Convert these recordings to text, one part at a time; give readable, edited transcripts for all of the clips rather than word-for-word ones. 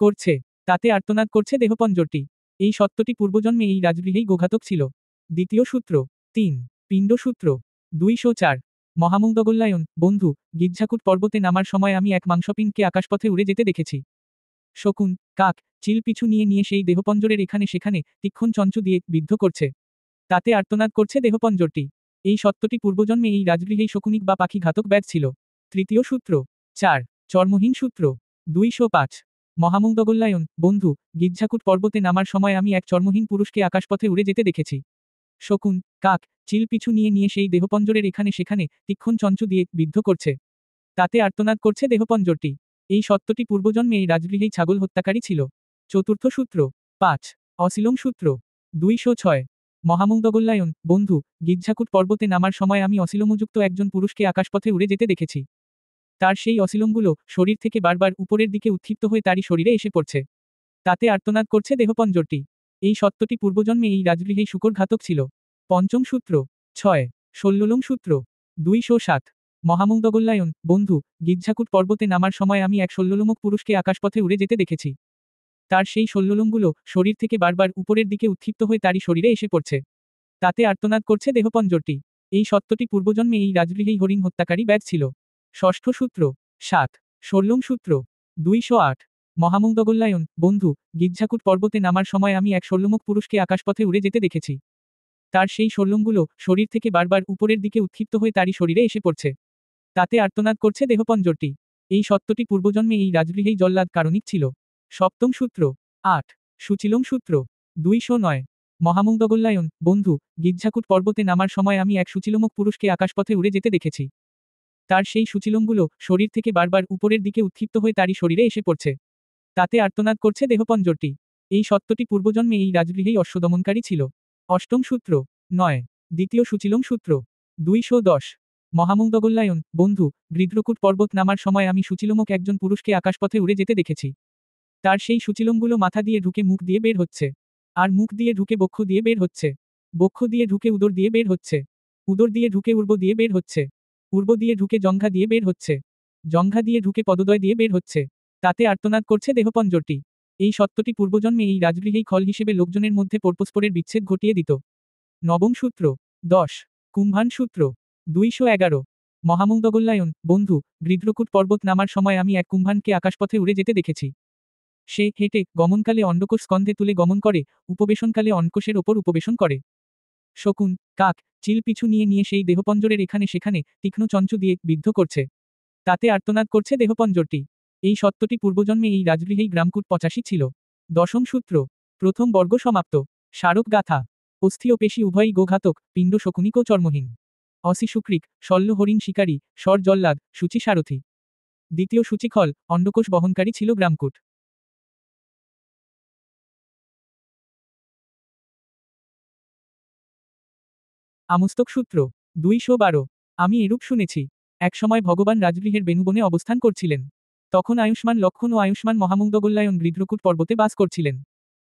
করছে, তাতে আর্তনাদ করছে দেহপঞ্জরটি। এই সত্যটি পূর্বজন্মে এই রাজগৃহেই গোঘাতক ছিল। দ্বিতীয় সূত্র ৩ পিণ্ড সূত্র ২০৪ মহামুগ্ধগোল্লায়ন বন্ধু গিজ্ঝাকুট পর্বতে নামার সময় আমি এক মাংসপিণ্ডকে আকাশপথে উড়ে যেতে দেখেছি। শকুন, কাক, চিল পিছু নিয়ে নিয়ে সেই দেহপঞ্জরের এখানে সেখানে তীক্ষ্ণ চঞ্চু দিয়ে বিদ্ধ করছে। তাতে আর্তনাদ করছে দেহপঞ্জরটি। এই সত্যটি পূর্বজন্মে এই রাজগৃহেই শকুনিক বা পাখি ঘাতক ব্যাধ ছিল। তৃতীয় সূত্র ৪ চর্মহীন সূত্র ২০৫ মহামুগ্ধগোল্লায়ন বন্ধু গিজ্ঝাকুট পর্বতে নামার সময় আমি এক চর্মহীন পুরুষকে আকাশপথে উড়ে যেতে দেখেছি। শকুন, কাক, চিল পিছু নিয়ে নিয়ে সেই দেহপঞ্জরের এখানে সেখানে তীক্ষ্ণ চঞ্চু দিয়ে বিদ্ধ করছে। তাতে আর্তনাদ করছে দেহপঞ্জরটি। এই সত্যটি পূর্বজন্মে এই রাজগৃহেই ছাগল হত্যাকারী ছিল। চতুর্থ সূত্র ৫ অসিলোম সূত্র ২০৬ মহামুগ্ধগোল্লায়ন বন্ধু গিজ্ঝাকুট পর্বতে নামার সময় আমি অসিলোমযুক্ত একজন পুরুষকে আকাশপথে উড়ে যেতে দেখেছি। তার সেই অসিলোমগুলো শরীর থেকে বারবার উপরের দিকে উৎক্ষিপ্ত হয়ে তারই শরীরে এসে পড়ছে। তাতে আর্তনাদ করছে দেহপঞ্জরটি। এই সত্যটি পূর্বজন্মে এই রাজগৃহেই শূকর ঘাতক ছিল। পঞ্চম সূত্র ৬ শল্যলোম সূত্র ২০৭ মহামুগ্ধগোল্লায়ন বন্ধু গিজ্ঝাকুট পর্বতে নামার সময় আমি এক শল্যলোমক পুরুষকে আকাশপথে উড়ে যেতে দেখেছি। তার সেই শল্যলোমগুলো শরীর থেকে বারবার উপরের দিকে উৎক্ষিপ্ত হয়ে তারই শরীরে এসে পড়ছে। তাতে আর্তনাদ করছে দেহপঞ্জরটি। এই সত্যটি পূর্বজন্মে এই রাজগৃহেই হরিণ হত্যাকারী ব্যাধ ছিল। ষষ্ঠ সূত্র ৭ শল্যম সূত্র ২০৮ মহামুগ্ধগোল্লায়ন বন্ধু গিজ্ঝাকুট পর্বতে নামার সময় আমি এক শল্যমুখ পুরুষকে আকাশপথে উড়ে যেতে দেখেছি। তার সেই শল্যমগুলো শরীর থেকে বারবার উপরের দিকে উৎক্ষিপ্ত হয়ে তারই শরীরে এসে পড়ছে। তাতে আর্তনাদ করছে দেহপঞ্জরটি। এই সত্যটি পূর্বজন্মে এই রাজগৃহেই জল্লাদ কারণিক ছিল। সপ্তম সূত্র ৮ সুচিলোম সূত্র ২০৯ মহামুগ্ধগোল্লায়ন বন্ধু গিজ্ঝাকুট পর্বতে নামার সময় আমি এক সুচিলোমক পুরুষকে আকাশপথে উড়ে যেতে দেখেছি। তার সেই সুচিলোমগুলো শরীর থেকে বারবার উপরের দিকে উৎক্ষিপ্ত হয়ে তারই শরীরে এসে পড়ছে। তাতে আর্তনাদ করছে দেহপঞ্জরটি। এই সত্যটি পূর্বজন্মে এই রাজগৃহেই অশ্বদমনকারী ছিল। অষ্টম সূত্র ৯ দ্বিতীয় সুচিলোম সূত্র ২১০ মহামুগ্ধগোল্লায়ন বন্ধু গৃধ্রকূট পর্বত নামার সময় আমি সুচিলোমক একজন পুরুষকে আকাশপথে উড়ে যেতে দেখেছি। তার সেই সুচিলোমগুলো মাথা দিয়ে ঢুকে মুখ দিয়ে বের হচ্ছে। আর মুখ দিয়ে ঢুকে বক্ষ দিয়ে বের হচ্ছে। বক্ষ দিয়ে ঢুকে উদর দিয়ে বের হচ্ছে। উদর দিয়ে ঢুকে উর্ব দিয়ে বের হচ্ছে। উর্ব দিয়ে ঢুকে জঙ্ঘা দিয়ে বের হচ্ছে। জঙ্ঘা দিয়ে ঢুকে পদদয় দিয়ে বের হচ্ছে। তাতে আর্তনাদ করছে দেহপঞ্জরটি। এই সত্যটি পূর্বজন্মে এই রাজগৃহেই খল হিসেবে লোকজনের মধ্যে পরস্পরের বিচ্ছেদ ঘটিয়ে দিত। নবম সূত্র ১০ কুম্ভান সূত্র ২১১ মহামুগ্ধগোল্লায়ন বন্ধু গৃধ্রকূট পর্বত নামার সময় আমি এক কুম্ভানকে আকাশপথে উড়ে যেতে দেখেছি। সে হেঁটে গমনকালে অন্ডকোষ স্কন্ধে তুলে গমন করে, উপবেশনকালে অন্ডকোষের ওপর উপবেশন করে। শকুন, কাক, চিল পিছু নিয়ে নিয়ে সেই দেহপঞ্জরের এখানে সেখানে তীক্ষ্ণ চঞ্চু দিয়ে বিদ্ধ করছে। তাতে আর্তনাদ করছে দেহপঞ্জরটি। এই সত্যটি পূর্বজন্মে এই রাজগৃহেই গ্রামকূট ৮৫ ছিল। দশম সূত্র প্রথম বর্গ সমাপ্ত। স্মারক গাথা অস্থি ও পেশী উভয়ই গোঘাতক, পিণ্ড শকুনিক ও চর্মহীন। অসি শুক্রিক, শল্য হরিণ শিকারী, স্বর জল্লাদ, সূচি সারথি। দ্বিতীয় সূচিখল অন্ডকোষ বহনকারী ছিল গ্রামকূট। আমস্তক সূত্র ২১২ আমি এরূপ শুনেছি। একসময় ভগবান রাজগৃহের বেণুবনে অবস্থান করছিলেন। তখন আয়ুষ্মান লক্ষণ ও আয়ুষ্মান মহামুগ্ধগোল্লায়ন গৃধ্রকূট পর্বতে বাস করছিলেন।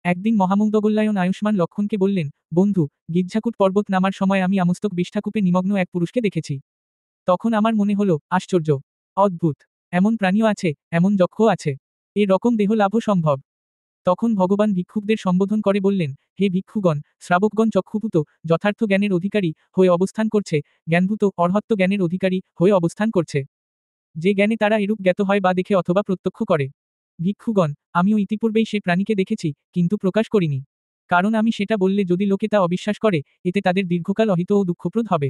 একদিন মহামুগ্ধগোল্লায়ন আয়ুষ্মান লক্ষণকে বললেন, বন্ধু গিজ্ঝাকুট পর্বত নামার সময় আমি আমস্তক বিষ্ঠাকূপে নিমগ্ন এক পুরুষকে দেখেছি। তখন আমার মনে হলো, আশ্চর্য, অদ্ভুত, এমন প্রাণীও আছে, এমন যক্ষও আছে। এ রকম দেহ লাভও সম্ভব। তখন ভগবান ভিক্ষুকদের সম্বোধন করে বললেন, হে ভিক্ষুগণ, শ্রাবকগণ চক্ষুভূত যথার্থ জ্ঞানের অধিকারী হয়ে অবস্থান করছে, জ্ঞানভূত অর্হত্ব জ্ঞানের অধিকারী হয়ে অবস্থান করছে। যে জ্ঞানে তারা এরূপ জ্ঞাত হয় বা দেখে অথবা প্রত্যক্ষ করে। ভিক্ষুগণ, আমিও ইতিপূর্বেই সে প্রাণীকে দেখেছি, কিন্তু প্রকাশ করিনি। কারণ আমি সেটা বললে যদি লোকে তা অবিশ্বাস করে, এতে তাদের দীর্ঘকাল অহিত ও দুঃখপ্রদ হবে।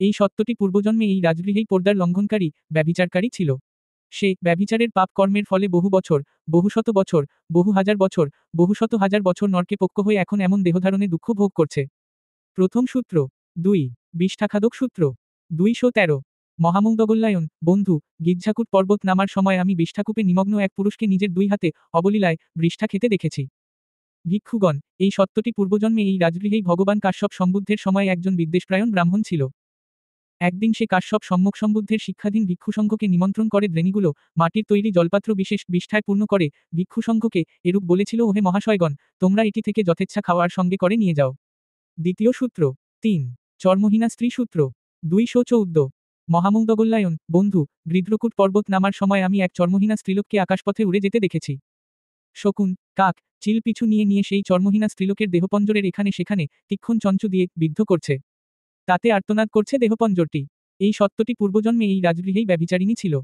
এই সত্যটি পূর্বজন্মে এই রাজগৃহেই পর্দার লঙ্ঘনকারী, ব্যভিচারকারী ছিল। সে ব্যভিচারের পাপ কর্মের ফলে বহু বছর, বহু শত বছর, বহু হাজার বছর, বহু শত হাজার বছর নরকে পক্ষ হয়ে এখন এমন দেহধারণে দুঃখ ভোগ করছে। প্রথম সূত্র ২ বিষ্ঠাখাদক সূত্র ২১৩ মহামুগ্ধগোল্লায়ন বন্ধু গিজ্ঝাকুট পর্বত নামার সময় আমি বিষ্ঠাকূপে নিমগ্ন এক পুরুষকে নিজের দুই হাতে অবলীলায় বৃষ্ঠা খেতে দেখেছি। ভিক্ষুগণ, এই সত্যটি পূর্বজন্মে এই রাজগৃহেই ভগবান কাশ্যপ সম্বুদ্ধের সময় একজন বিদ্বেষপ্রায়ণ ব্রাহ্মণ ছিল। একদিন সে কাশ্যপ সম্যক সম্বুদ্ধের শিক্ষাধীন ভিক্ষুসংঘকে নিমন্ত্রণ করে দ্রেণীগুলো মাটির তৈরি জলপাত্র বিশেষ বিষ্ঠায় পূর্ণ করে ভিক্ষুসংঘকে এরূপ বলেছিল, ওহে মহাশয়গণ, তোমরা এটি থেকে যথেচ্ছা খাওয়ার সঙ্গে করে নিয়ে যাও। দ্বিতীয় সূত্র ৩ চর্মহীনা স্ত্রী সূত্র ২১৪ মহামুগ্ধগোল্লায়ন বন্ধু গৃধ্রকূট পর্বত নামার সময় আমি এক চর্মহীনা স্ত্রীলোককে আকাশপথে উড়ে যেতে দেখেছি। শকুন, কাক, চিল পিছু নিয়ে নিয়ে সেই চর্মহীনা স্ত্রীলোকের দেহপঞ্জরের এখানে সেখানে তীক্ষ্ণ চঞ্চু দিয়ে বিদ্ধ করছে। তাতে আর্তনাদ করছে দেহপঞ্জরটি। এই সত্যটি পূর্বজন্মে এই রাজগৃহেই ব্যভিচারিণী ছিল।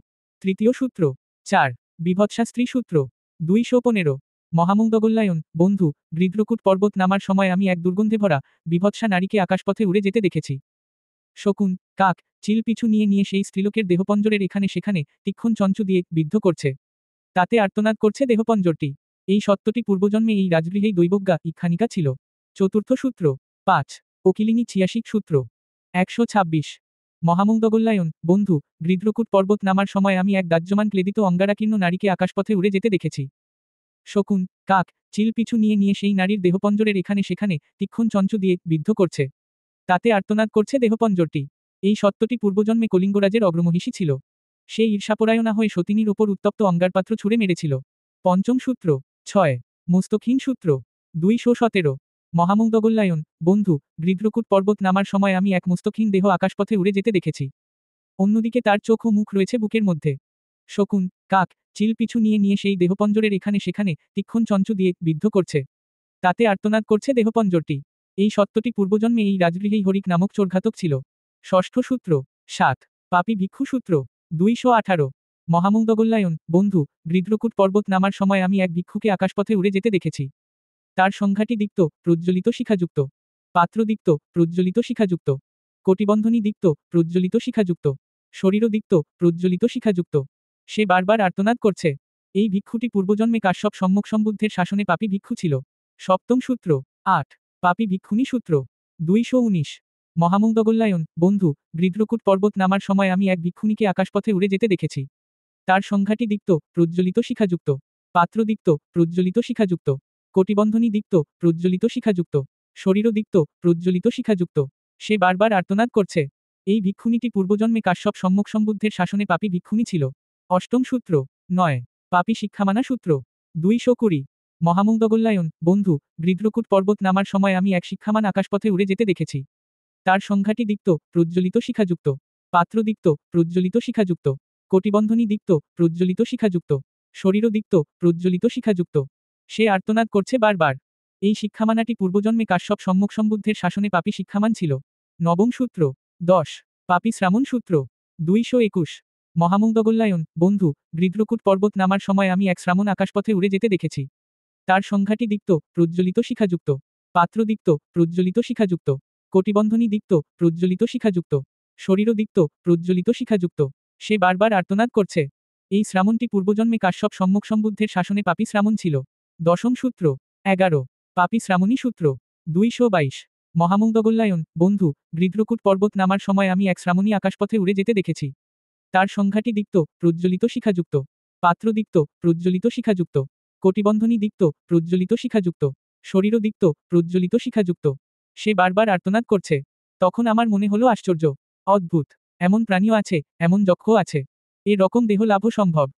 তৃতীয় সূত্র 4 বিভৎসা স্ত্রী সূত্র 215 মহামুগ্ধগোল্লায়ন বন্ধু, হৃদ্রকূট পর্বত নামার সময় আমি এক দুর্গন্ধে ভরা বিভৎসা নারীকে আকাশপথে উড়ে যেতে দেখেছি। শকুন, কাক, চিল পিছু নিয়ে নিয়ে সেই স্ত্রীলোকের দেহপঞ্জরের এখানে সেখানে তীক্ষ্ণ চঞ্চু দিয়ে বিদ্ধ করছে। তাতে আর্তনাদ করছে দেহপঞ্জরটি। এই সত্যটি পূর্বজন্মে এই রাজগৃহেই দৈবজ্ঞা ইক্ষানিকা ছিল। চতুর্থ সূত্র 5 অকিলিনী ছিয়াশিক সূত্র 126 মহামুগ্ধগোল্লায়ন বন্ধু, হৃদ্রকূট পর্বত নামার সময় আমি এক দাহ্যমান ক্লেদিত অঙ্গারাকীর্ণ নারীকে আকাশপথে উড়ে যেতে দেখেছি। শকুন, কাক, চিল পিছু নিয়ে নিয়ে সেই নারীর দেহপঞ্জরের এখানে সেখানে তীক্ষ্ণ চঞ্চু দিয়ে বিদ্ধ করছে। তাতে আর্তনাদ করছে দেহপঞ্জরটি। এই সত্যটি পূর্বজন্মে কলিঙ্গরাজের অগ্রমহিষী ছিল। সে ঈর্ষাপরায়ণা হয়ে সতিনীর ওপর উত্তপ্ত অঙ্গারপাত্র ছুঁড়ে মেরেছিল। পঞ্চম সূত্র 6 মস্তকহীন সূত্র 217 মহামুগ্ধগোল্লায়ন বন্ধু, হৃদ্রকূট পর্বত নামার সময় আমি এক মস্তকহীন দেহ আকাশপথে উড়ে যেতে দেখেছি। অন্যদিকে তার চোখ ও মুখ রয়েছে বুকের মধ্যে। শকুন, কাক, চিল পিছু নিয়ে নিয়ে সেই দেহপঞ্জরের এখানে সেখানে তীক্ষ্ণ চঞ্চু দিয়ে বিদ্ধ করছে। তাতে আর্তনাদ করছে দেহপঞ্জরটি। এই সত্যটি পূর্বজন্মে এই রাজগৃহেই হরিক নামক চোরঘাতক ছিল। ষষ্ঠ সূত্র 7 পাপী ভিক্ষু সূত্র 218 মহামুগ্ধগোল্লায়ন বন্ধু, হৃদ্রকূট পর্বত নামার সময় আমি এক ভিক্ষুকে আকাশপথে উড়ে যেতে দেখেছি। তার সংখ্যাটি দীপ্ত প্রজ্জ্বলিত শিখাযুক্ত, পাত্রদীপ্ত প্রজ্জ্বলিত শিখাযুক্ত, কটিবন্ধনী দীপ্ত প্রজ্জ্বলিত শিখাযুক্ত, শরীরও দীপ্ত প্রজ্জ্বলিত শিখাযুক্ত। সে বারবার আর্তনাদ করছে। এই ভিক্ষুটি পূর্বজন্মে কাশ্যপ সম্মুখ সম্বুদ্ধের শাসনে পাপী ভিক্ষু ছিল। সপ্তম সূত্র 8 পাপী ভিক্ষুণী সূত্র 219 মহামুগ্ধগোল্লায়ন বন্ধু, হৃদ্রকূট পর্বত নামার সময় আমি এক ভিক্ষুণীকে আকাশপথে উড়ে যেতে দেখেছি। তার সংখ্যাটি দীপ্ত প্রজ্জ্বলিত শিখাযুক্ত, পাত্রদীপ্ত প্রজ্জ্বলিত শিখাযুক্ত, কটিবন্ধনী দীপ্ত প্রজ্জ্বলিত শিখাযুক্ত, শরীরও দীপ্ত প্রজ্জ্বলিত শিখাযুক্ত। সে বারবার আর্তনাদ করছে। এই ভিক্ষুণীটি পূর্বজন্মে কাশ্যপ সম্মুখ সম্বুদ্ধের শাসনে পাপী ভিক্ষুণী ছিল। অষ্টম সূত্র 9 পাপী শিক্ষামানা সূত্র 220 মহামুগ্ধগোল্লায়ন বন্ধু, হৃদ্রকূট পর্বত নামার সময় আমি এক শিক্ষামান আকাশপথে উড়ে যেতে দেখেছি। তার সংখ্যাটি দীপ্ত প্রজ্জ্বলিত শিখাযুক্ত, পাত্রদীপ্ত প্রজ্জ্বলিত শিখাযুক্ত, কটিবন্ধনী দীপ্ত প্রজ্জ্বলিত শিখাযুক্ত, শরীরও দীপ্ত প্রজ্জ্বলিত শিখাযুক্ত। সে আর্তনাদ করছে বারবার। এই শিক্ষামানাটি পূর্বজন্মে কাশ্যপ সম্মুখ সম্বুদ্ধের শাসনে পাপী শিক্ষামান ছিল। নবম সূত্র 10 পাপী শ্রামণ সূত্র 221 মহামুগ্ধগোল্লায়ন বন্ধু, হৃদ্রকূট পর্বত নামার সময় আমি এক শ্রামণ আকাশপথে উড়ে যেতে দেখেছি। তার সংখ্যাটি দীপ্ত প্রজ্জ্বলিত শিখাযুক্ত, পাত্রদীপ্ত প্রজ্জ্বলিত শিখাযুক্ত, কটিবন্ধনী দীপ্ত প্রজ্জ্বলিত শিখাযুক্ত, শরীরও দীপ্ত প্রজ্জ্বলিত শিখাযুক্ত। সে বারবার আর্তনাদ করছে। এই শ্রামণটি পূর্বজন্মে কাশ্যপ সম্মুখ সম্বুদ্ধের শাসনে পাপী শ্রামণ ছিল। দশম সূত্র 11 পাপী শ্রামণী সূত্র 222 মহামুগ্ধগোল্লায়ন বন্ধু, হৃদ্রকূট পর্বত নামার সময় আমি এক শ্রামণী আকাশপথে উড়ে যেতে দেখেছি। তার সংখ্যাটি দীপ্ত প্রজ্জ্বলিত শিখাযুক্ত, পাত্রদীপ্ত প্রজ্জ্বলিত শিখাযুক্ত, কটিবন্ধনী দীপ্ত প্রজ্জ্বলিত শিখাযুক্ত, শরীরও দীপ্ত প্রজ্জ্বলিত শিখাযুক্ত। সে বারবার আর্তনাদ করছে। তখন আমার মনে হলো আশ্চর্য, অদ্ভুত, এমন প্রাণীও আছে, এমন যক্ষও আছে। এ রকম দেহ লাভও সম্ভব।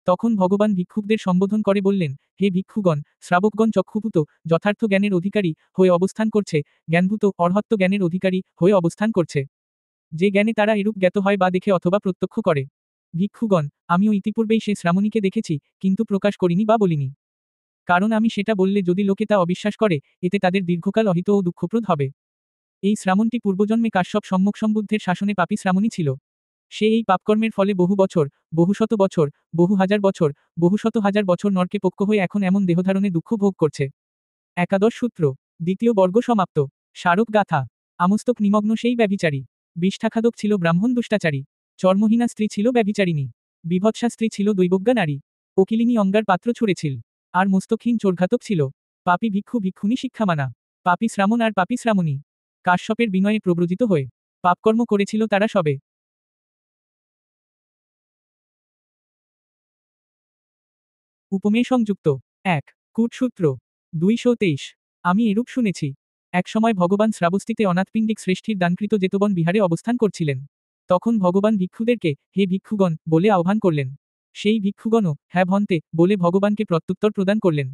তখন ভগবান ভিক্ষুকদের সম্বোধন করে বললেন, হে ভিক্ষুগণ, শ্রাবকগণ চক্ষুভূত যথার্থ জ্ঞানের অধিকারী হয়ে অবস্থান করছে, জ্ঞানভূত অর্হত্ব জ্ঞানের অধিকারী হয়ে অবস্থান করছে। যে জ্ঞানে তারা এরূপ জ্ঞাত হয় বা দেখে অথবা প্রত্যক্ষ করে। ভিক্ষুগণ, আমিও ইতিপূর্বেই সে শ্রামণীকে দেখেছি, কিন্তু প্রকাশ করিনি বা বলিনি। কারণ আমি সেটা বললে যদি লোকে তা অবিশ্বাস করে, এতে তাদের দীর্ঘকাল অহিত ও দুঃখপ্রদ হবে। এই শ্রামণটি পূর্বজন্মে কাশ্যপ সম্মুখ সম্বুদ্ধের শাসনে পাপী শ্রামণী ছিল। সে এই পাপকর্মের ফলে বহু বছর, বহু শত বছর, বহু হাজার বছর, বহু শত হাজার বছর নরকে পক্ষ হয়ে এখন এমন দেহধারণে দুঃখ ভোগ করছে। একাদশ সূত্র দ্বিতীয় বর্গ সমাপ্ত। স্মারক গাথা। আমস্তক নিমগ্ন সেই ব্যভিচারী। বিষ্ঠাখাদক ছিল ব্রাহ্মণ দুষ্টাচারী। চর্মহীনা স্ত্রী ছিল ব্যভিচারিণী। বিভৎসা স্ত্রী ছিল দৈবজ্ঞা নারী। অকিলিনী অঙ্গার পাত্র ছুঁড়েছিল। আর মস্তকহীন চোরঘাতক ছিল। পাপী ভিক্ষু ভিক্ষুণী শিক্ষামানা। পাপী শ্রামণ আর পাপী শ্রামণী। কাশ্যপের বিনয়ে প্রব্রজিত হয়ে পাপকর্ম করেছিল তারা সবে। উপমেয় সংযুক্ত 1 কূটসূত্র 223 আমি এরূপ শুনেছি। একসময় ভগবান শ্রাবস্তিতে অনাথপিণ্ডিক শ্রেষ্ঠীর দানকৃত জেতবন বিহারে অবস্থান করছিলেন। তখন ভগবান ভিক্ষুদেরকে হে ভিক্ষুগণ বলে আহ্বান করলেন। সেই ভিক্ষুগণও হ্যাঁ ভন্তে বলে ভগবানকে প্রত্যুত্তর প্রদান করলেন।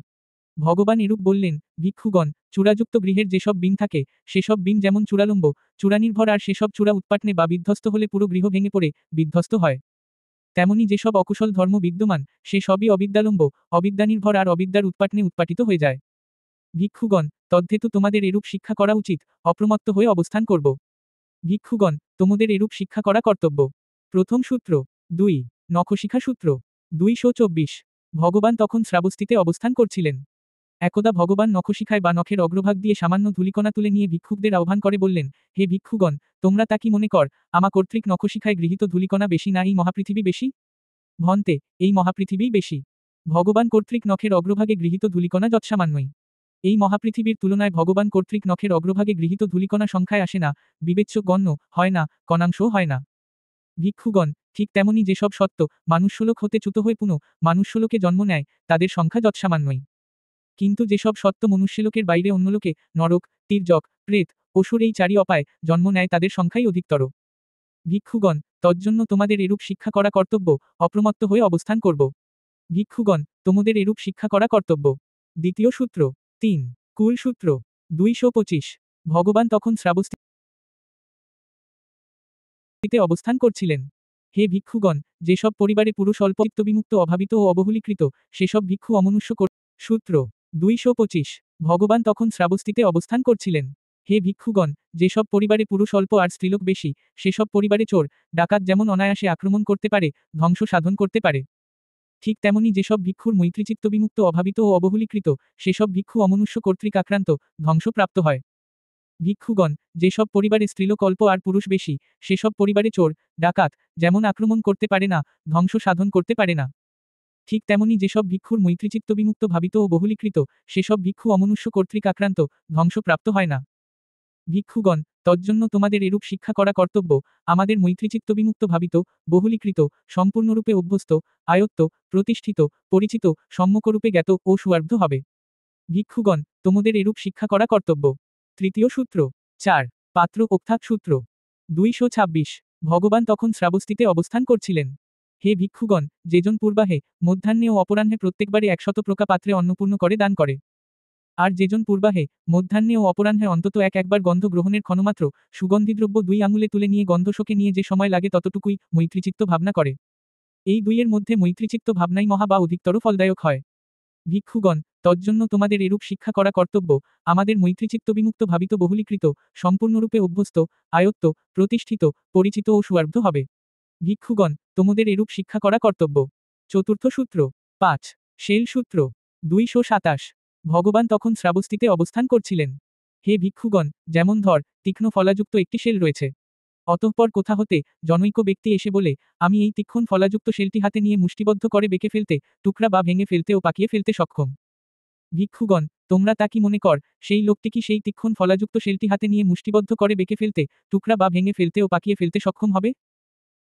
ভগবান এরূপ বললেন, ভিক্ষুগণ, চূড়াযুক্ত গৃহের যেসব বিন থাকে, সেসব বিন যেমন চূড়ালম্ব, চূড়ানির্ভর আর সেসব চূড়া উৎপাটনে বা বিধ্বস্ত হলে পুরো গৃহ ভেঙে পড়ে বিধ্বস্ত হয়। তেমনি যেসব অকুশল ধর্ম বিদ্যমান, সে সবই অবিদ্যালম্ব, অবিদ্যানির্ভর আর অবিদ্যার উৎপাটনে উৎপাটিত হয়ে যায়। ভিক্ষুগণ, তদ্ধেতু তোমাদের এরূপ শিক্ষা করা উচিত, অপ্রমত্ত হয়ে অবস্থান করব। ভিক্ষুগণ, তোমাদের এরূপ শিক্ষা করা কর্তব্য। প্রথম সূত্র 2 নখশিখা সূত্র 224। ভগবান তখন শ্রাবস্তিতে অবস্থান করছিলেন। একদা ভগবান নখশিখায় বা নখের অগ্রভাগ দিয়ে সামান্য ধূলিকণা তুলে নিয়ে ভিক্ষুকদের আহ্বান করে বললেন, হে ভিক্ষুগণ, তোমরা তা কি মনে কর, আমা কর্তৃক নখশিখায় গৃহীত ধূলিকণা বেশি না এই মহাপৃথিবী বেশি? ভন্তে, এই মহাপৃথিবীই বেশি। ভগবান কর্তৃক নখের অগ্রভাগে গৃহীত ধূলিকণা যৎসামান্যই। এই মহাপৃথিবীর তুলনায় ভগবান কর্তৃক নখের অগ্রভাগে গৃহীত ধূলিকণা সংখ্যায় আসে না, বিবেচ্য গণ্য হয় না, কণাংশও হয় না। ভিক্ষুগণ, ঠিক তেমনি যেসব সত্য মানুষ্যলোক হতে চ্যুত হয়ে পুনঃ মানুষ্যলোকে জন্ম নেয়, তাদের সংখ্যা যৎসামান্যই। কিন্তু যেসব সত্য মনুষ্যলোকের বাইরে অন্যলোকে নরক, তির্যক, প্রেত, অসুর এই চারি অপায় জন্ম নেয়, তাদের সংখ্যাই অধিকতর। ভিক্ষুগণ, তজ্জন্য তোমাদের এরূপ শিক্ষা করা কর্তব্য, অপ্রমত্ত হয়ে অবস্থান করব। ভিক্ষুগণ, তোমাদের এরূপ শিক্ষা করা কর্তব্য। দ্বিতীয় সূত্র 3 কুল সূত্র 225। ভগবান তখন শ্রাবস্তিতে অবস্থান করছিলেন। হে ভিক্ষুগণ, যেসব পরিবারে পুরুষ অল্প চিত্তবিমুক্ত অভাবিত ও অবহুলীকৃত, সেসব ভিক্ষু অমনুষ্য সূত্র 225। ভগবান তখন শ্রাবস্তিতে অবস্থান করছিলেন। হে ভিক্ষুগণ, যেসব পরিবারে পুরুষ অল্প আর স্ত্রীলোক বেশি, সেসব পরিবারে চোর, ডাকাত যেমন অনায়াসে আক্রমণ করতে পারে, ধ্বংস সাধন করতে পারে, ঠিক তেমনি যেসব ভিক্ষুর মৈত্রীচিত্তবিমুক্ত অভাবিত ও অবহুলীকৃত, সেসব ভিক্ষু অমনুষ্য কর্তৃক আক্রান্ত, ধ্বংসপ্রাপ্ত হয়। ভিক্ষুগণ, যেসব পরিবারে স্ত্রীলোক অল্প আর পুরুষ বেশি, সেসব পরিবারে চোর, ডাকাত যেমন আক্রমণ করতে পারে না, ধ্বংস সাধন করতে পারে না, ঠিক তেমনি যেসব ভিক্ষুর মৈত্রীচিত্তবিমুক্ত ভাবিত ও বহুলীকৃত, সেসব ভিক্ষু অমনুষ্য কর্তৃক আক্রান্ত, ধ্বংসপ্রাপ্ত হয় না। ভিক্ষুগণ, তজ্জন্য তোমাদের এরূপ শিক্ষা করা কর্তব্য, আমাদের মৈত্রীচিত্তবিমুক্ত ভাবিত, বহুলীকৃত, সম্পূর্ণরূপে অভ্যস্ত, আয়ত্ত, প্রতিষ্ঠিত, পরিচিত, সম্যকরূপে জ্ঞাত ও সুয়ার্ধ হবে। ভিক্ষুগণ, তোমাদের এরূপ শিক্ষা করা কর্তব্য। তৃতীয় সূত্র 4 পাত্র অক্থাক সূত্র 226। ভগবান তখন শ্রাবস্তিতে অবস্থান করছিলেন। হে ভিক্ষুগণ, যেজন পূর্বাহে, মধ্যাহ্নে ও অপরাহ্নে প্রত্যেকবারে 100 প্রকা পাত্রে অন্নপূর্ণ করে দান করে, আর যেজন পূর্বাহে, মধ্যাহ্নে ও অপরাহ্নে অন্তত একবার গন্ধ গ্রহণের ক্ষণমাত্র, সুগন্ধিদ্রব্য 2 আঙুলে তুলে নিয়ে গন্ধশোকে নিয়ে যে সময় লাগে ততটুকুই মৈত্রীচিত্ত ভাবনা করে, এই দুইয়ের মধ্যে মৈত্রীচিত্ত ভাবনাই মহা বা অধিকতর ফলদায়ক হয়। ভিক্ষুগণ, তজ্জন্য তোমাদের এরূপ শিক্ষা করা কর্তব্য, আমাদের মৈত্রীচিত্তবিমুক্ত ভাবিত বহুলীকৃত, সম্পূর্ণরূপে অভ্যস্ত, আয়ত্ত, প্রতিষ্ঠিত, পরিচিত ও সুয়ার্ধ হবে। ভিক্ষুগণ, তোমাদের এরূপ শিক্ষা করা কর্তব্য। চতুর্থ সূত্র 5 শেল সূত্র 227। ভগবান তখন শ্রাবস্তিতে অবস্থান করছিলেন। হে ভিক্ষুগণ, যেমন ধর, তীক্ষ্ণ ফলাযুক্ত একটি শেল রয়েছে। অতঃপর কোথা হতে জনৈক ব্যক্তি এসে বলে, আমি এই তীক্ষ্ণ ফলাযুক্ত শেলটি হাতে নিয়ে মুষ্টিবদ্ধ করে বেঁকে ফেলতে, টুকরা বা ভেঙে ফেলতে ও পাকিয়ে ফেলতে সক্ষম। ভিক্ষুগণ, তোমরা তা কি মনে কর, সেই লোকটি কি সেই তীক্ষ্ণ ফলাযুক্ত শেলটি হাতে নিয়ে মুষ্টিবদ্ধ করে বেঁকে ফেলতে, টুকরা বা ভেঙে ফেলতে ও পাকিয়ে ফেলতে সক্ষম হবে?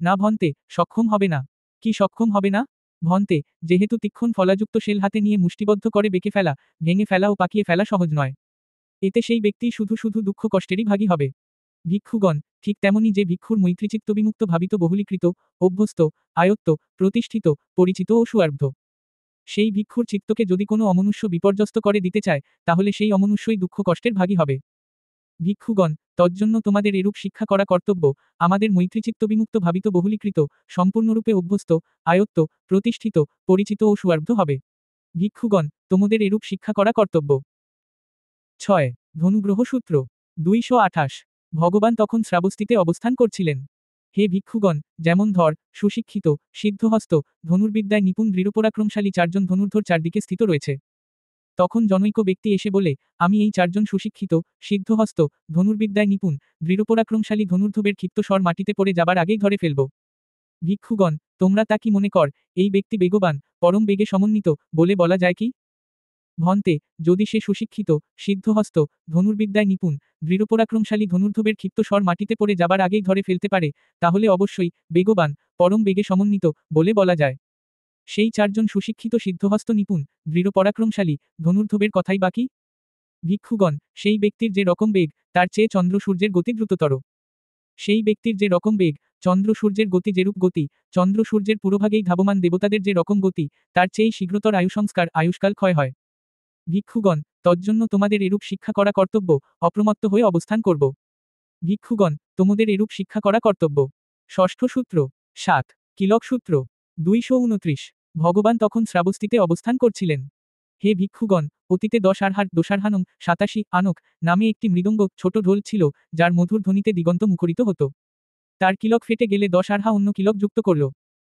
না ভন্তে, সক্ষম হবে না। কি সক্ষম হবে না? ভন্তে, যেহেতু তীক্ষ্ণ ফলাযুক্ত শেল হাতে নিয়ে মুষ্টিবদ্ধ করে বেঁকে ফেলা, ভেঙে ফেলা ও পাকিয়ে ফেলা সহজ নয়। এতে সেই ব্যক্তি শুধু শুধু দুঃখ কষ্টেরই ভাগী হবে। ভিক্ষুগণ, ঠিক তেমনি যে ভিক্ষুর মৈত্রীচিত্তবিমুক্ত ভাবিত বহুলীকৃত, অভ্যস্ত, আয়ত্ত, প্রতিষ্ঠিত, পরিচিত ও সুয়ার্ধ, সেই ভিক্ষুর চিত্তকে যদি কোনো অমনুষ্য বিপর্যস্ত করে দিতে চায়, তাহলে সেই অমনুষ্যই দুঃখ কষ্টের ভাগী হবে। ভিক্ষুগণ, তজ্জন্য তোমাদের এরূপ শিক্ষা করা কর্তব্য, আমাদের মৈত্রীচিত্তবিমুক্ত ভাবিত বহুলীকৃত, সম্পূর্ণরূপে অভ্যস্ত, আয়ত্ত, প্রতিষ্ঠিত, পরিচিত ও সুয়ার্ধ হবে। ভিক্ষুগণ, তোমাদের এরূপ শিক্ষা করা কর্তব্য। 6 ধনুগ্রহ সূত্র 228। ভগবান তখন শ্রাবস্তিতে অবস্থান করছিলেন। হে ভিক্ষুগণ, যেমন ধর, সুশিক্ষিত, সিদ্ধহস্ত, ধনুর্বিদ্যায় নিপুণ দৃঢ়পরাক্রমশালী 4 জন ধনুর্ধর চারদিকে স্থিত রয়েছে। তখন জনৈক ব্যক্তি এসে বলে, আমি এই 4 জন সুশিক্ষিত, সিদ্ধহস্ত, ধনুর্বিদ্যায় নিপুণ, দৃঢ়পরাক্রমশালী ধনুর্ধবের ক্ষিপ্ত স্বর মাটিতে পড়ে যাবার আগেই ধরে ফেলব। ভিক্ষুগণ, তোমরা তা কি মনে কর, এই ব্যক্তি বেগবান, পরম বেগে সমন্বিত, বলে বলা যায় কি? ভন্তে, যদি সে সুশিক্ষিত, সিদ্ধহস্ত, ধনুর্বিদ্যায় নিপুণ, দৃঢ়পরাক্রমশালী ধনুর্ধবের ক্ষিপ্ত স্বর মাটিতে পড়ে যাবার আগেই ধরে ফেলতে পারে, তাহলে অবশ্যই বেগবান, পরম বেগে সমন্বিত, বলে বলা যায়। সেই 4 জন সুশিক্ষিত সিদ্ধহস্ত নিপুণ, দৃঢ়পরাক্রমশালী, ধনুর্ধবের কথাই বাকি। ভিক্ষুগণ, সেই ব্যক্তির যে রকম বেগ, তার চেয়ে চন্দ্র সূর্যের গতি দ্রুততর। সেই ব্যক্তির যে রকম বেগ, চন্দ্র সূর্যের গতি যেরূপ গতি, চন্দ্র সূর্যের পুরোভাগেই ধাবমান দেবতাদের যে রকম গতি, তার চেয়েই শীঘ্রতর আয়ুসংস্কার আয়ুষ্কাল ক্ষয় হয়। ভিক্ষুগণ, তজ্জন্য তোমাদের এরূপ শিক্ষা করা কর্তব্য, অপ্রমত্ত হয়ে অবস্থান করব। ভিক্ষুগণ, তোমাদের এরূপ শিক্ষা করা কর্তব্য। ষষ্ঠ সূত্র 7 কিলক সূত্র 229 ভগবান তখন শ্রাবস্তিতে অবস্থান করছিলেন। হে ভিক্ষুগণ, অতীতে দশারহানং 87 আনক নামে একটি মৃদঙ্গ ছোট ঢোল ছিল, যার মধুর ধ্বনিতে দিগন্ত মুখরিত হতো। তার কিলক ফেটে গেলে 10 আরহা অন্য কিলক যুক্ত করল।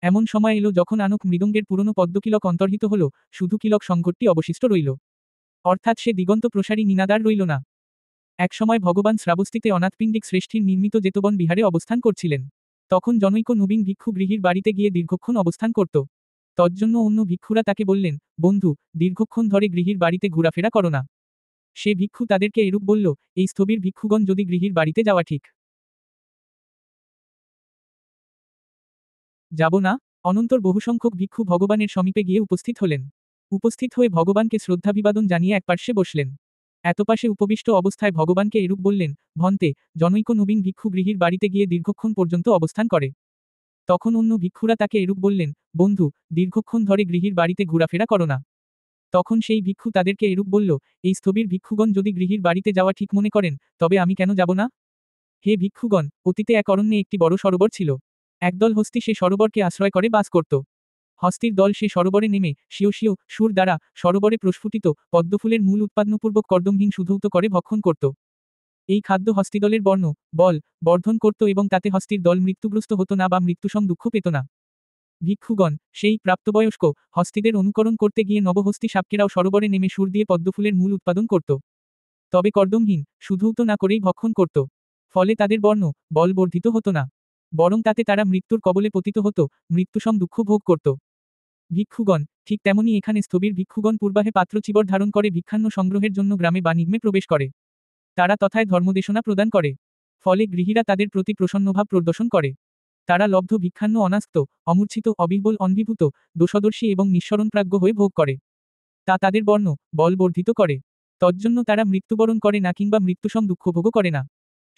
এমন সময় এলো যখন আনক মৃদঙ্গের পুরনো পদ্মকিলক অন্তর্হিত হল, শুধু কিলক সংঘটটি অবশিষ্ট রইল। অর্থাৎ সে দিগন্ত প্রসারী নিনাদার রইল না। একসময় ভগবান শ্রাবস্তিতে অনাথপিণ্ডিক শ্রেষ্ঠীর নির্মিত জেতবন বিহারে অবস্থান করছিলেন। তখন জনৈক নবীন ভিক্ষু গৃহীর বাড়িতে গিয়ে দীর্ঘক্ষণ অবস্থান করত। তজ্জন্য অন্য ভিক্ষুরা তাকে বললেন, বন্ধু, দীর্ঘক্ষণ ধরে গৃহীর বাড়িতে ঘোরাফেরা করো না। সে ভিক্ষু তাদেরকে এরূপ বলল, এই স্থবির ভিক্ষুগণ যদি গৃহীর বাড়িতে যাওয়া ঠিক যাব না। অনন্তর বহুসংখ্যক ভিক্ষু ভগবানের সমীপে গিয়ে উপস্থিত হলেন। উপস্থিত হয়ে ভগবানকে শ্রদ্ধাভিবাদন জানিয়ে একপার্শ্বে বসলেন। এতপাশে উপবিষ্ট অবস্থায় ভগবানকে এরূপ বললেন, ভন্তে, জনৈক নবীন ভিক্ষু গৃহীর বাড়িতে গিয়ে দীর্ঘক্ষণ পর্যন্ত অবস্থান করে। তখন অন্য ভিক্ষুরা তাকে এরূপ বললেন, বন্ধু, দীর্ঘক্ষণ ধরে গৃহীর বাড়িতে ঘোরাফেরা করো না। তখন সেই ভিক্ষু তাদেরকে এরূপ বলল, এই স্থবির ভিক্ষুগণ যদি গৃহীর বাড়িতে যাওয়া ঠিক মনে করেন, তবে আমি কেন যাব না? হে ভিক্ষুগণ, অতীতে এক অরণ্যে একটি বড় সরোবর ছিল। একদল হস্তি সে সরোবরকে আশ্রয় করে বাস করত। হস্তির দল সে সরোবরে নেমে স্বীয় স্বীয় সুর দ্বারা সরোবরে প্রস্ফুটিত পদ্মফুলের মূল উৎপাদনপূর্বক কর্দমহীন সুধৌত করে ভক্ষণ করত। এই খাদ্য হস্তিদলের বল বর্ধন করত এবং তাতে হস্তির দল মৃত্যুগ্রস্ত হতো না বা মৃত্যুসম দুঃখ পেত না। ভিক্ষুগণ, সেই প্রাপ্তবয়স্ক হস্তিদের অনুকরণ করতে গিয়ে নবহস্তি সাপকেরাও সরোবরে নেমে সুর দিয়ে পদ্মফুলের মূল উৎপাদন করত। তবে কর্দমহীন সুধৌত না করেই ভক্ষণ করত। ফলে তাদের বল বর্ধিত হতো না, বরং তাতে তারা মৃত্যুর কবলে পতিত হতো, মৃত্যুসম দুঃখ ভোগ করত। ভিক্ষুগণ, ঠিক তেমনি এখানে স্থবির ভিক্ষুগণ পূর্বাহে পাত্র চিবর ধারণ করে ভিক্ষান্ন সংগ্রহের জন্য গ্রামে বা নিগ্মে প্রবেশ করে। তারা তথায় ধর্মদেশনা প্রদান করে। ফলে গৃহীরা তাদের প্রতি প্রসন্নভাব প্রদর্শন করে। তারা লব্ধ ভিক্ষান্ন অনাস্ত, অমূর্ছিত, অবিহ্বল, অনভিভূত, দোষদর্শী এবং নিঃসরণপ্রাজ্ঞ হয়ে ভোগ করে। তা তাদের বল বর্ধিত করে। তজ্জন্য তারা মৃত্যুবরণ করে না কিংবা মৃত্যুসম দুঃখভোগও করে না।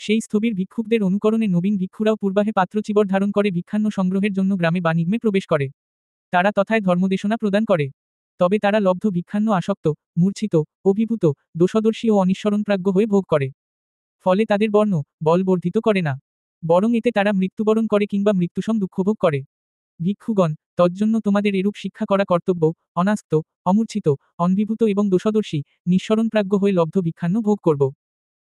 সেই স্থবির ভিক্ষুকদের অনুকরণে নবীন ভিক্ষুরাও পূর্বাহে পাত্রচিবর ধারণ করে ভিক্ষান্ন সংগ্রহের জন্য গ্রামে বা নিগ্মে প্রবেশ করে। তারা তথায় ধর্মদেশনা প্রদান করে। তবে তারা লব্ধ ভিক্ষান্ন আসক্ত, মূর্ছিত, অভিভূত, দোষদর্শী ও অনিঃসরণপ্রাজ্ঞ হয়ে ভোগ করে। ফলে তাদের বল বর্ধিত করে না, বরং এতে তারা মৃত্যুবরণ করে কিংবা মৃত্যুসম দুঃখভোগ করে। ভিক্ষুগণ, তজ্জন্য তোমাদের এরূপ শিক্ষা করা কর্তব্য, অনাস্ত, অমূর্ছিত, অনভিভূত এবং দোষদর্শী, নিঃসরণপ্রাজ্ঞ হয়ে লব্ধ ভিক্ষান্ন ভোগ করব।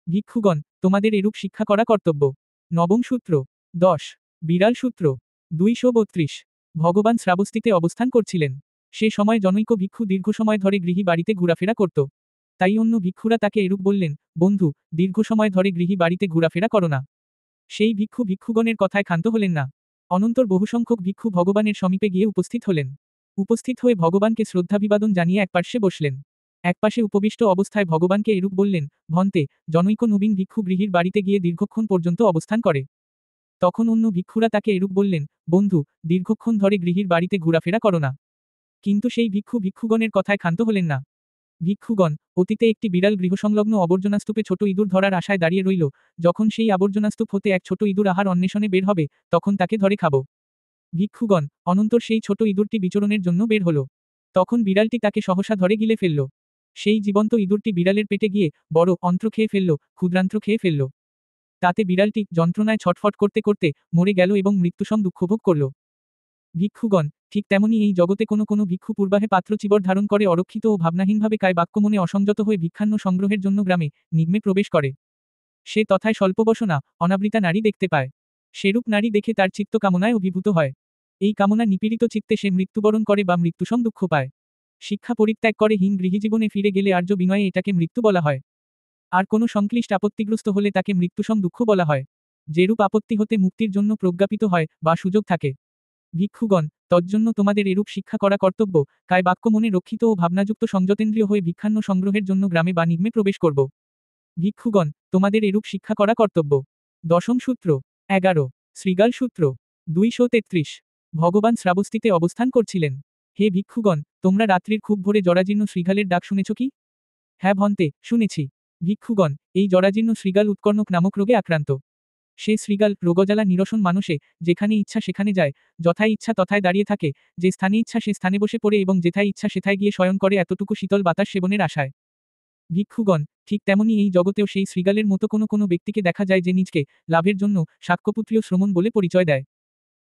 ভিক্ষুগণ, তোমাদের এরূপ শিক্ষা করা কর্তব্য। নবম সূত্র 10 বিড়াল সূত্র 232 ভগবান শ্রাবস্তিতে অবস্থান করছিলেন। সে সময় জনৈক ভিক্ষু দীর্ঘ সময় ধরে গৃহী বাড়িতে ঘোরাফেরা করত। তাই অন্য ভিক্ষুরা তাকে এরূপ বললেন, বন্ধু, দীর্ঘ সময় ধরে গৃহী বাড়িতে ঘোরাফেরা করো না। সেই ভিক্ষু ভিক্ষুগণের কথায় ক্ষান্ত হলেন না। অনন্তর বহুসংখ্যক ভিক্ষু ভগবানের সমীপে গিয়ে উপস্থিত হলেন। উপস্থিত হয়ে ভগবানকে শ্রদ্ধাভিবাদন জানিয়ে একপার্শ্বে বসলেন। একপাশে উপবিষ্ট অবস্থায় ভগবানকে এরূপ বললেন, ভন্তে, জনৈক নবীন ভিক্ষু গৃহীর বাড়িতে গিয়ে দীর্ঘক্ষণ পর্যন্ত অবস্থান করে। তখন অন্য ভিক্ষুরা তাকে এরূপ বললেন, বন্ধু, দীর্ঘক্ষণ ধরে গৃহীর বাড়িতে ঘোরাফেরা করো না। কিন্তু সেই ভিক্ষু ভিক্ষুগণের কথায় ক্ষান্ত হলেন না। ভিক্ষুগণ, অতীতে একটি বিড়াল গৃহসংলগ্ন আবর্জনাস্তূপে ছোট ইঁদুর ধরার আশায় দাঁড়িয়ে রইল। যখন সেই আবর্জনাস্তূপ হতে এক ছোট ইঁদুর আহার অন্বেষণে বের হবে, তখন তাকে ধরে খাব। ভিক্ষুগণ, অনন্তর সেই ছোট ইঁদুরটি বিচরণের জন্য বের হল। তখন বিড়ালটি তাকে সহসা ধরে গিলে ফেলল। সেই জীবন্ত ইঁদুরটি বিড়ালের পেটে গিয়ে বড় অন্ত্র খেয়ে ফেলল, ক্ষুদ্রান্ত্র খেয়ে ফেলল। তাতে বিড়ালটি যন্ত্রণায় ছটফট করতে করতে মরে গেল এবং মৃত্যুসম দুঃখভোগ করল। ভিক্ষুগণ, ঠিক তেমনি এই জগতে কোনো কোনো ভিক্ষু পূর্বাহে পাত্র চিবর ধারণ করে অরক্ষিত ও ভাবনাহীনভাবে কায় বাক্য মনে অসংযত হয়ে ভিক্ষান্ন সংগ্রহের জন্য গ্রামে নিগ্মে প্রবেশ করে। সে তথায় স্বল্পবসনা, অনাবৃতা নারী দেখতে পায়। সেরূপ নারী দেখে তার চিত্ত কামনায় অভিভূত হয়। এই কামনা নিপীড়িত চিত্তে সে মৃত্যুবরণ করে বা মৃত্যুসম দুঃখ পায়। শিক্ষা পরিত্যাগ করে হীন গৃহীজীবনে ফিরে গেলে আর্য বিনয়ে এটাকে মৃত্যু বলা হয়। আর কোনো সংশ্লিষ্ট আপত্তিগ্রস্ত হলে তাকে মৃত্যুসম দুঃখ বলা হয়। যেরূপ আপত্তি হতে মুক্তির জন্য প্রজ্ঞাপিত হয় বা সুযোগ থাকে। ভিক্ষুগণ, তজ্জন্য তোমাদের এরূপ শিক্ষা করা কর্তব্য, কায় বাক্য মনে রক্ষিত ও ভাবনাযুক্ত সংযতেন্দ্রিয় হয়ে ভিক্ষান্ন সংগ্রহের জন্য গ্রামে বা নিগ্মে প্রবেশ করব। ভিক্ষুগণ, তোমাদের এরূপ শিক্ষা করা কর্তব্য। দশম সূত্র 11 শৃগাল সূত্র 233 ভগবান শ্রাবস্তিতে অবস্থান করছিলেন। হে ভিক্ষুগণ, তোমরা রাত্রির খুব ভোরে জরাজীর্ণ শৃগালের ডাক শুনেছ কি? হ্যাঁ ভন্তে, শুনেছি। ভিক্ষুগণ, এই জরাজীর্ণ শৃগাল উৎকর্ণক নামক রোগে আক্রান্ত। সে শৃগাল রোগজ্বালা নিরসন মানুষে যেখানে ইচ্ছা সেখানে যায়, যথায় ইচ্ছা তথায় দাঁড়িয়ে থাকে, যে স্থানে ইচ্ছা সে স্থানে বসে পড়ে এবং যেথায় ইচ্ছা সেথায় গিয়ে শয়ন করে এতটুকু শীতল বাতাস সেবনের আশায়। ভিক্ষুগণ, ঠিক তেমনি এই জগতেও সেই শৃগালের মতো কোনো কোনো ব্যক্তিকে দেখা যায় যে নিজকে লাভের জন্য শাক্যপুত্রীয় শ্রমণ বলে পরিচয় দেয়।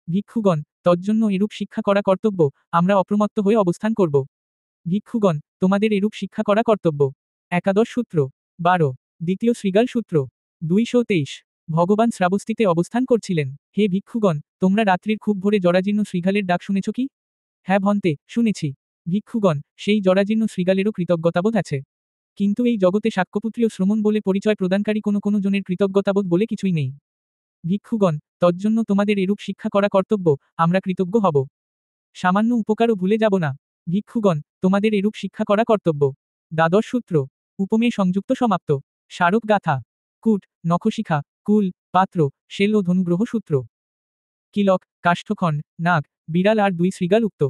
ভিক্ষুগণ, তজ্জন্য এরূপ শিক্ষা করা কর্তব্য, আমরা অপ্রমত্ত হয়ে অবস্থান করব। ভিক্ষুগণ, তোমাদের এরূপ শিক্ষা করা কর্তব্য। একাদশ সূত্র 12 দ্বিতীয় শৃগাল সূত্র 223 ভগবান শ্রাবস্তিতে অবস্থান করছিলেন। হে ভিক্ষুগণ, তোমরা রাত্রির খুব ভোরে জরাজীর্ণ শৃগালের ডাক শুনেছ কি? হ্যাঁ ভন্তে, শুনেছি। ভিক্ষুগণ, সেই জরাজীর্ণ শৃগালেরও কৃতজ্ঞতাবোধ আছে। কিন্তু এই জগতে শাক্যপুত্রীয় শ্রমণ বলে পরিচয় প্রদানকারী কোনো জনের কৃতজ্ঞতাবোধ বলে কিছুই নেই। ভিক্ষুগণ, তজ্জন্য তোমাদের এরূপ শিক্ষা করা কর্তব্য, আমরা কৃতজ্ঞ হব। সামান্য উপকারও ভুলে যাব না। ভিক্ষুগণ, তোমাদের এরূপ শিক্ষা করা কর্তব্য। দ্বাদশ সূত্র উপমেয় সংযুক্ত সমাপ্ত। স্মারক গাথা কূট, নখশিখা, কুল, পাত্র, শেল ও ধনুগ্রহ সূত্র। কিলক, কাষ্ঠখণ্ড, নাগ, বিড়াল আর 2 শৃগাল উক্ত।